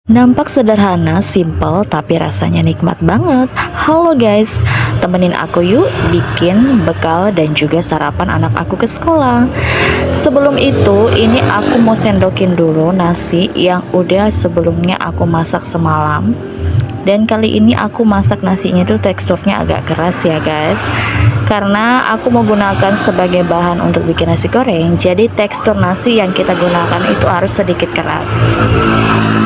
Nampak sederhana, simple, tapi rasanya nikmat banget. Halo guys, temenin aku yuk bikin bekal dan juga sarapan anak aku ke sekolah. Sebelum itu, ini aku mau sendokin dulu nasi yang udah sebelumnya aku masak semalam. Dan kali ini aku masak nasinya itu teksturnya agak keras ya guys, karena aku mau gunakan sebagai bahan untuk bikin nasi goreng. Jadi tekstur nasi yang kita gunakan itu harus sedikit keras.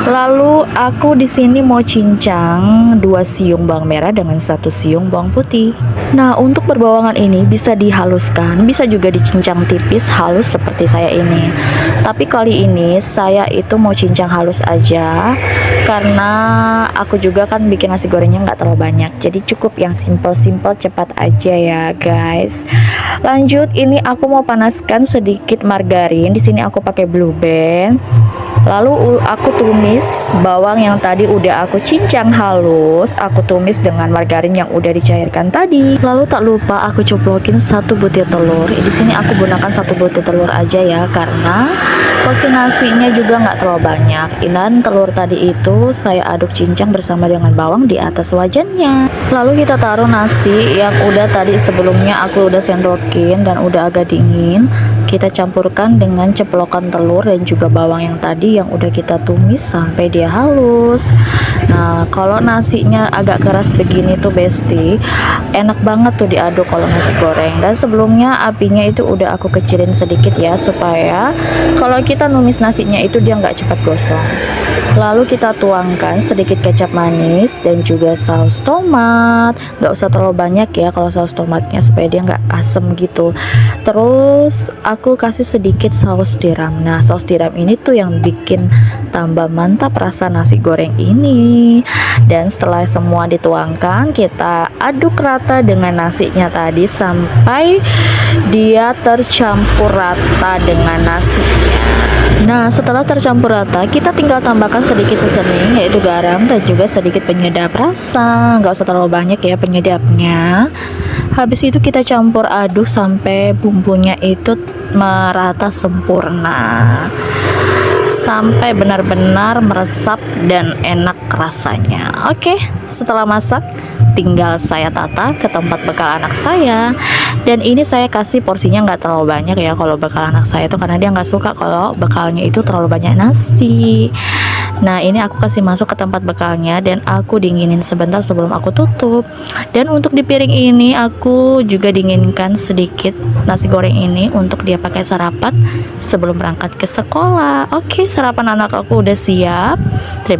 Lalu aku di sini mau cincang 2 siung bawang merah dengan 1 siung bawang putih. Nah, untuk berbawangan ini bisa dihaluskan, bisa juga dicincang tipis halus seperti saya ini. Tapi kali ini saya itu mau cincang halus aja, karena aku juga kan bikin nasi gorengnya nggak terlalu banyak. Jadi cukup yang simple-simple, cepat aja ya guys. Lanjut, ini aku mau panaskan sedikit margarin. Di sini aku pakai Blue Band. Lalu aku tumis bawang yang tadi udah aku cincang halus, aku tumis dengan margarin yang udah dicairkan tadi. Lalu tak lupa aku cuplokin 1 butir telur. Di sini aku gunakan 1 butir telur aja ya, karena porsi nasinya juga nggak terlalu banyak. Dan telur tadi itu saya aduk cincang bersama dengan bawang di atas wajannya. Lalu kita taruh nasi yang udah tadi sebelumnya aku udah sendokin dan udah agak dingin. Kita campurkan dengan ceplokan telur dan juga bawang yang tadi yang udah kita tumis sampai dia halus. Nah, kalau nasinya agak keras begini tuh besti, enak banget tuh diaduk kalau nasi goreng. Dan sebelumnya apinya itu udah aku kecilin sedikit ya, supaya kalau kita numis nasinya itu dia nggak cepat gosong. Lalu kita tuangkan sedikit kecap manis dan juga saus tomat. Nggak usah terlalu banyak ya kalau saus tomatnya, supaya dia nggak asem gitu. Terus aku kasih sedikit saus tiram. Nah, saus tiram ini tuh yang bikin tambah mantap rasa nasi goreng ini. Dan setelah semua dituangkan, kita aduk rata dengan nasinya tadi sampai dia tercampur rata dengan nasinya. Nah, setelah tercampur rata, kita tinggal tambahkan sedikit seasoning, yaitu garam dan juga sedikit penyedap rasa. Nggak usah terlalu banyak ya penyedapnya. Habis itu kita campur aduk sampai bumbunya itu merata sempurna, sampai benar-benar meresap dan enak rasanya. Oke, setelah masak tinggal saya tata ke tempat bekal anak saya. Dan ini saya kasih porsinya nggak terlalu banyak ya kalau bekal anak saya itu, karena dia nggak suka kalau bekalnya itu terlalu banyak nasi. Nah, ini aku kasih masuk ke tempat bekalnya dan aku dinginin sebentar sebelum aku tutup. Dan untuk di piring ini aku juga dinginkan sedikit nasi goreng ini untuk dia pakai sarapan sebelum berangkat ke sekolah. Oke, sarapan anak aku udah siap. Terima